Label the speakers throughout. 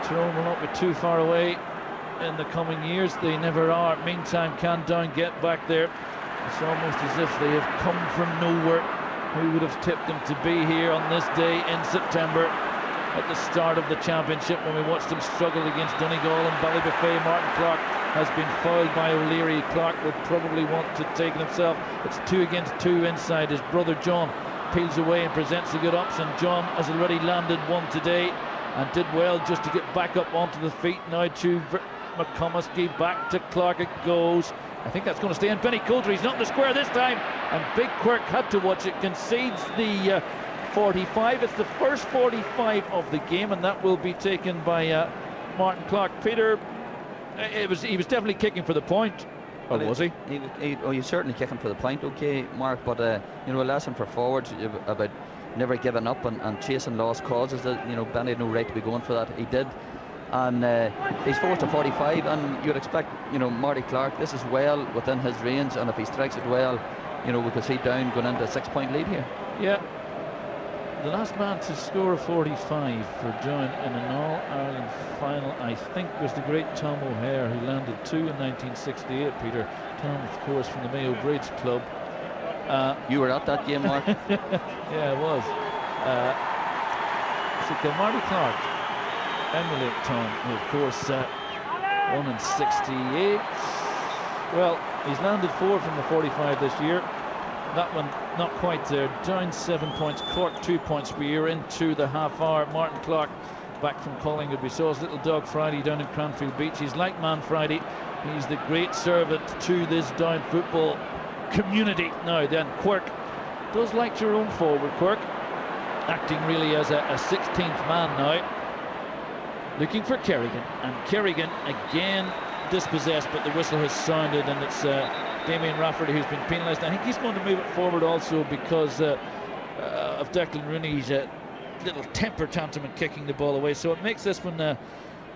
Speaker 1: Tyrone will not be too far away in the coming years. They never are. Meantime, can Down get back there? It's almost as if they have come from nowhere. Who would have tipped them to be here on this day in September at the start of the championship when we watched them struggle against Donegal and Ballybuffet? Martin Clark has been fouled by O'Leary. Clark will probably want to take it himself. It's 2 against 2 inside. His brother John peels away and presents a good option. John has already landed one today and did well just to get back up onto the feet. Now to McComiskey, back to Clark it goes. I think that's going to stay in. Benny Coulter, he's not in the square this time, and Big Quirk had to watch it, concedes the 45. It's the first 45 of the game, and that will be taken by Martin Clark. Peter, he was definitely kicking for the point. Or was he?
Speaker 2: He was certainly kicking for the point, okay, Mark, but you know, a lesson for forwards about never giving up and chasing lost causes. That, you know, Benny had no right to be going for that. He did. And he's forced to 45, and you'd expect, you know, Marty Clark, this is well within his range, and if he strikes it well, you know, we could see Down going into a 6-point lead here.
Speaker 1: Yeah, the last man to score a 45 for Down in an All-Ireland final, I think, was the great Tom O'Hare, who landed 2 in 1968, Peter. Tom, of course, from the Mayo Bridge Club.
Speaker 2: You were at that game, Mark?
Speaker 1: Yeah, I was. So can Marty Clark emulate Tom, who of course won in 68. Well, he's landed 4 from the 45 this year. That one not quite there. Down 7 points, Cork 2 points. We are into the half hour. Martin Clark back from Collingwood. We saw his little dog Friday down in Cranfield Beach. He's like Man Friday. He's the great servant to this Down football community. Now then, Quirk does like your own forward, Quirk, acting really as a 16th man now, looking for Kerrigan, and Kerrigan again dispossessed, but the whistle has sounded, and it's Damien Rafferty who's been penalised. I think he's going to move it forward also because of Declan Rooney's little temper tantrum and kicking the ball away, so it makes this one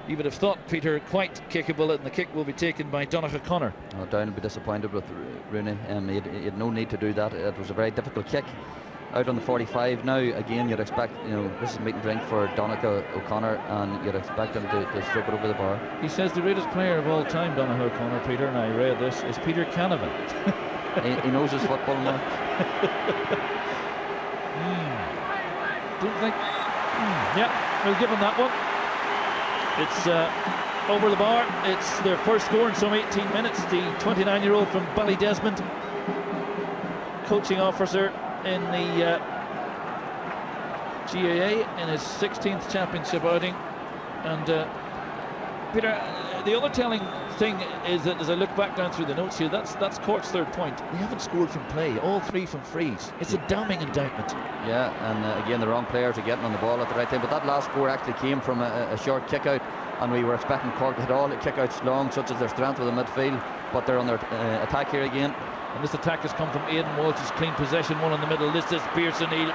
Speaker 1: you would have thought, Peter, quite kickable, and the kick will be taken by Donogh O'Connor.
Speaker 2: Oh, Down will be disappointed with Rooney. He had no need to do that. It was a very difficult kick out on the 45. Now again, you'd expect, you know, this is meat and drink for Donogh O'Connor, and you'd expect him to stroke it over the bar.
Speaker 1: He says the greatest player of all time, Donogh O'Connor, Peter, and I read this, is Peter Canavan.
Speaker 2: he knows his football, Mark.
Speaker 1: Don't think. Yeah, we'll give him that one. It's over the bar. It's their first score in some 18 minutes. The 29-year-old from Ballydesmond, coaching officer in the GAA in his 16th championship outing. And Peter, the other telling thing is that as I look back down through the notes here, that's Cork's 3rd point. They haven't scored from play, all 3 from frees. It's a damning indictment.
Speaker 2: Yeah, and again, the wrong players are getting on the ball at the right time. But that last score actually came from a short kick out, and we were expecting Cork to hit all the kick outs long, such as their strength with the midfield, but they're on their attack here again.
Speaker 1: And this attack has come from Aidan Walsh's clean possession, one in the middle. This is Pearson Neal.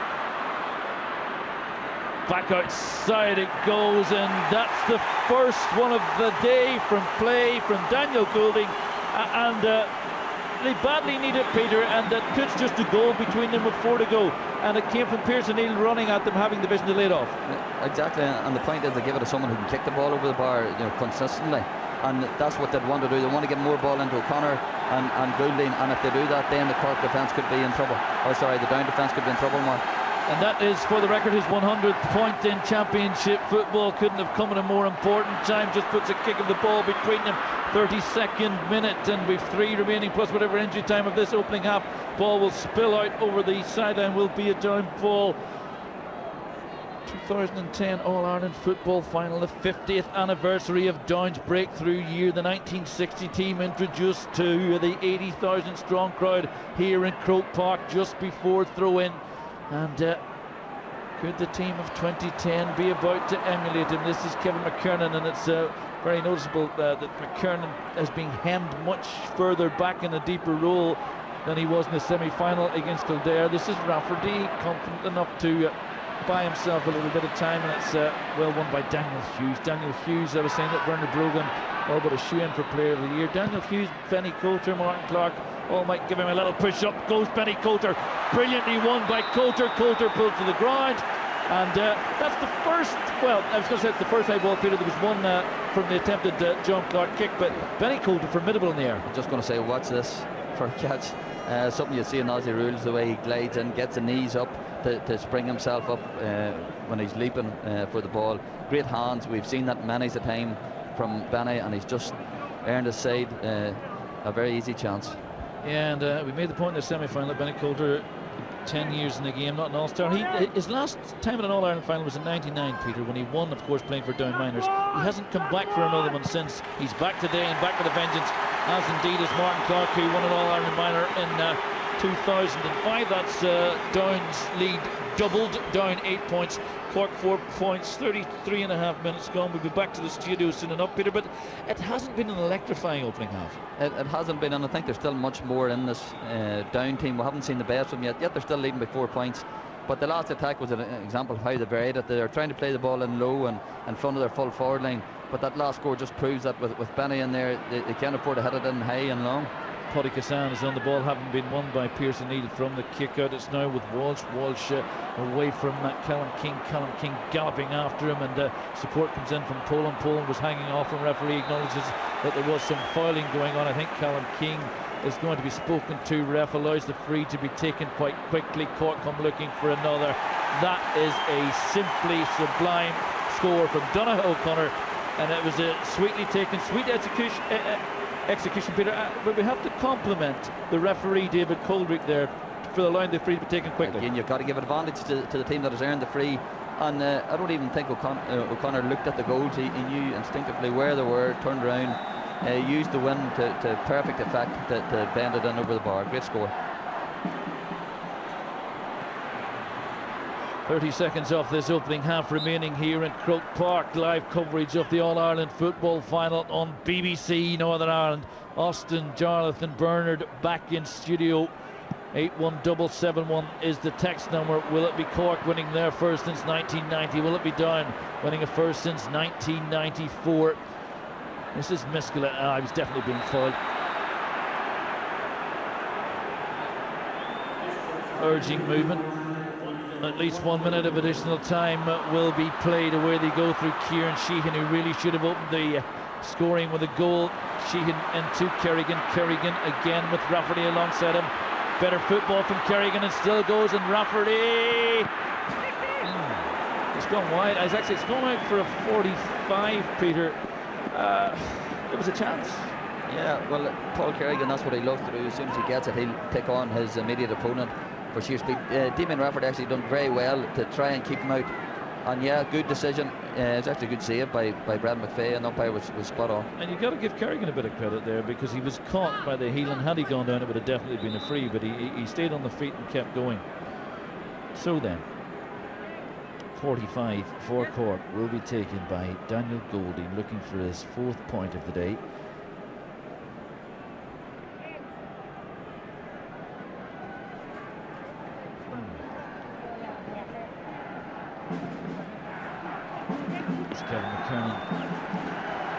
Speaker 1: Back outside it goes, and that's the first one of the day from play from Daniel Goulding, and they badly need it, Peter, and that puts just a goal between them with 4 to go, and it came from Pearson Neal running at them, having the vision to lay it off.
Speaker 2: Exactly, and the point is they give it to someone who can kick the ball over the bar, you know, consistently, and that's what they'd want to do. They want to get more ball into O'Connor and Goulding, and if they do that, then the Cork defence could be in trouble. Oh, sorry, the Down defence could be in trouble, Mark.
Speaker 1: And that is, for the record, his 100th point in championship football. Couldn't have come at a more important time. Just puts a kick of the ball between them. 32nd minute, and we've 3 remaining plus whatever injury time of this opening half. Ball will spill out over the sideline, will be a Down ball. 2010 All-Ireland football final, the 50th anniversary of Down's breakthrough year. The 1960 team introduced to the 80,000 strong crowd here in Croke Park just before throw-in. And could the team of 2010 be about to emulate him? This is Kevin McKernan, and it's very noticeable that McKernan has been hemmed much further back in a deeper role than he was in the semi-final against Kildare. This is Rafferty, confident enough to buy himself a little bit of time, and it's well won by Daniel Hughes. Daniel Hughes, I was saying that Bernard Brogan all but a shoe-in for player of the year. Daniel Hughes, Benny Coulter, Martin Clark all might give him a little push up. Goes Benny Coulter, brilliantly won by Coulter. Coulter pulled to the ground. And that's the first, well, I was going to say it's the first high ball, Peter. There was one from the attempted John Clark kick, but Benny Coulter formidable in the air.
Speaker 2: I'm just going to say, watch this for a catch. Something you see in Aussie rules, the way he glides in, gets the knees up to spring himself up when he's leaping for the ball. Great hands. We've seen that many a time from Benny, and he's just earned his side a very easy chance.
Speaker 1: Yeah, and we made the point in the semi-final that Benny Coulter, 10 years in the game, not an all-star. His last time in an All-Ireland final was in '99, Peter, when he won, of course, playing for Down Miners. He hasn't come back for another one since. He's back today and back with a vengeance, as indeed is Martin Clark, who won an All-Ireland minor in 2005. That's Down's lead doubled, Down 8 points, Cork 4 points, 33.5 minutes gone. We'll be back to the studio soon enough, Peter, but it hasn't been an electrifying opening half.
Speaker 2: It hasn't been, and I think there's still much more in this Down team. We haven't seen the best of them yet they're still leading by 4 points. But the last attack was an example of how they varied it. They're trying to play the ball in low and in front of their full forward line, but that last score just proves that with Benny in there, they can't afford to hit it in high and long.
Speaker 1: Paddy Cassan is on the ball, having been won by Pearson Needle from the kick out. It's now with Walsh away from Callum King galloping after him, and support comes in from Poland. Poland was hanging off, and referee acknowledges that there was some fouling going on. I think Callum King is going to be spoken to. Ref allows the free to be taken quite quickly. Cork come looking for another. That is a simply sublime score from Donogh O'Connor, and it was a sweetly taken, sweet execution, Peter, but we have to compliment the referee David Coldrick there for allowing the free to be taken quickly.
Speaker 2: Again, you've got to give advantage to the team that has earned the free, and I don't even think O'Connor looked at the goals. He knew instinctively where they were, turned around, used the wind to perfect effect to bend it in over the bar. Great score.
Speaker 1: 30 seconds off this opening half remaining here in Croke Park. Live coverage of the All-Ireland football final on BBC Northern Ireland. Austin, Jonathan Bernard back in studio. 81771 is the text number. Will it be Cork winning their first since 1990? Will it be Down winning a first since 1994? This is Miskela. I was definitely being fouled. Urging movement. At least 1 minute of additional time will be played. Away they go through Kieran Sheehan, who really should have opened the scoring with a goal. Sheehan into Kerrigan. Kerrigan again with Rafferty alongside him. Better football from Kerrigan, and still goes, and Rafferty. It's gone wide. It's gone out for a 45, Peter. It was a chance.
Speaker 2: Yeah, well, Paul Kerrigan, that's what he loves to do. As soon as he gets it, he'll take on his immediate opponent for sheer speed. Damien Rafferty actually done very well to try and keep him out. And yeah, good decision. It's actually a good save by Brad McVeigh, and umpire was spot on.
Speaker 1: And you've got to give Kerrigan a bit of credit there, because he was caught by the heel, and had he gone down it would have definitely been a free, but he stayed on the feet and kept going. So then, 45 for Cork will be taken by Daniel Golding, looking for his 4th point of the day. Kevin McKernan,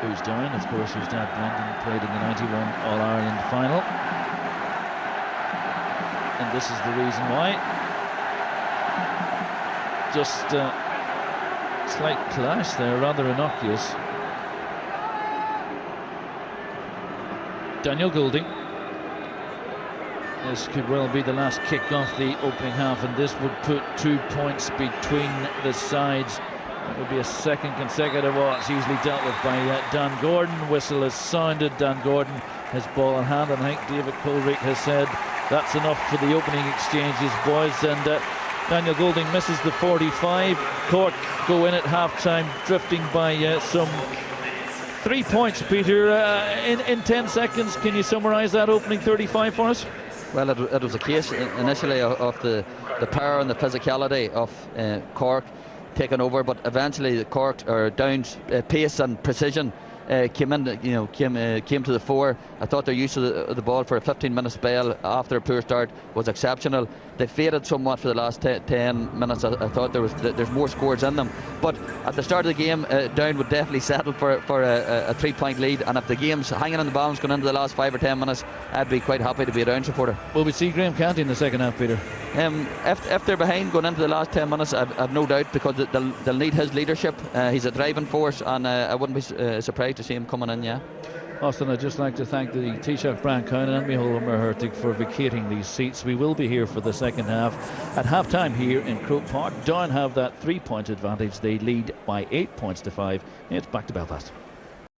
Speaker 1: who's down, of course, whose dad Brendan played in the 91 All-Ireland final. And this is the reason why. Just slight clash there, rather innocuous. Daniel Goulding. This could well be the last kick off the opening half, and this would put 2 points between the sides. It would be a second consecutive. Oh, it's usually dealt with by Dan Gordon. Whistle has sounded. Dan Gordon has ball in hand, and I think David Coldrick has said that's enough for the opening exchanges, boys. And Daniel Goulding misses the 45. Cork go in at half-time, drifting by some 3 points, Peter. In 10 seconds, can you summarise that opening 35 for us?
Speaker 2: Well, it was a case initially of the power and the physicality of Cork taken over, but eventually the Cork or Down's pace and precision came in, came to the fore. I thought their use of the ball for a 15-minute spell after a poor start was exceptional. They faded somewhat for the last 10 minutes. I thought there's more scores in them. But at the start of the game, Down would definitely settle for a 3-point lead. And if the game's hanging in the balance going into the last 5 or 10 minutes, I'd be quite happy to be a Down supporter.
Speaker 1: Will we see Graham Canty in the second half, Peter?
Speaker 2: If they're behind going into the last 10 minutes, I've no doubt, because they'll need his leadership. He's a driving force, and I wouldn't be surprised to see him coming in, yeah.
Speaker 1: Austin, I'd just like to thank the Taoiseach Brian Cowan and Micheál Merhertig for vacating these seats. We will be here for the second half. At half-time here in Croke Park, Down have that 3-point advantage. They lead by 8 points to 5. It's back to Belfast.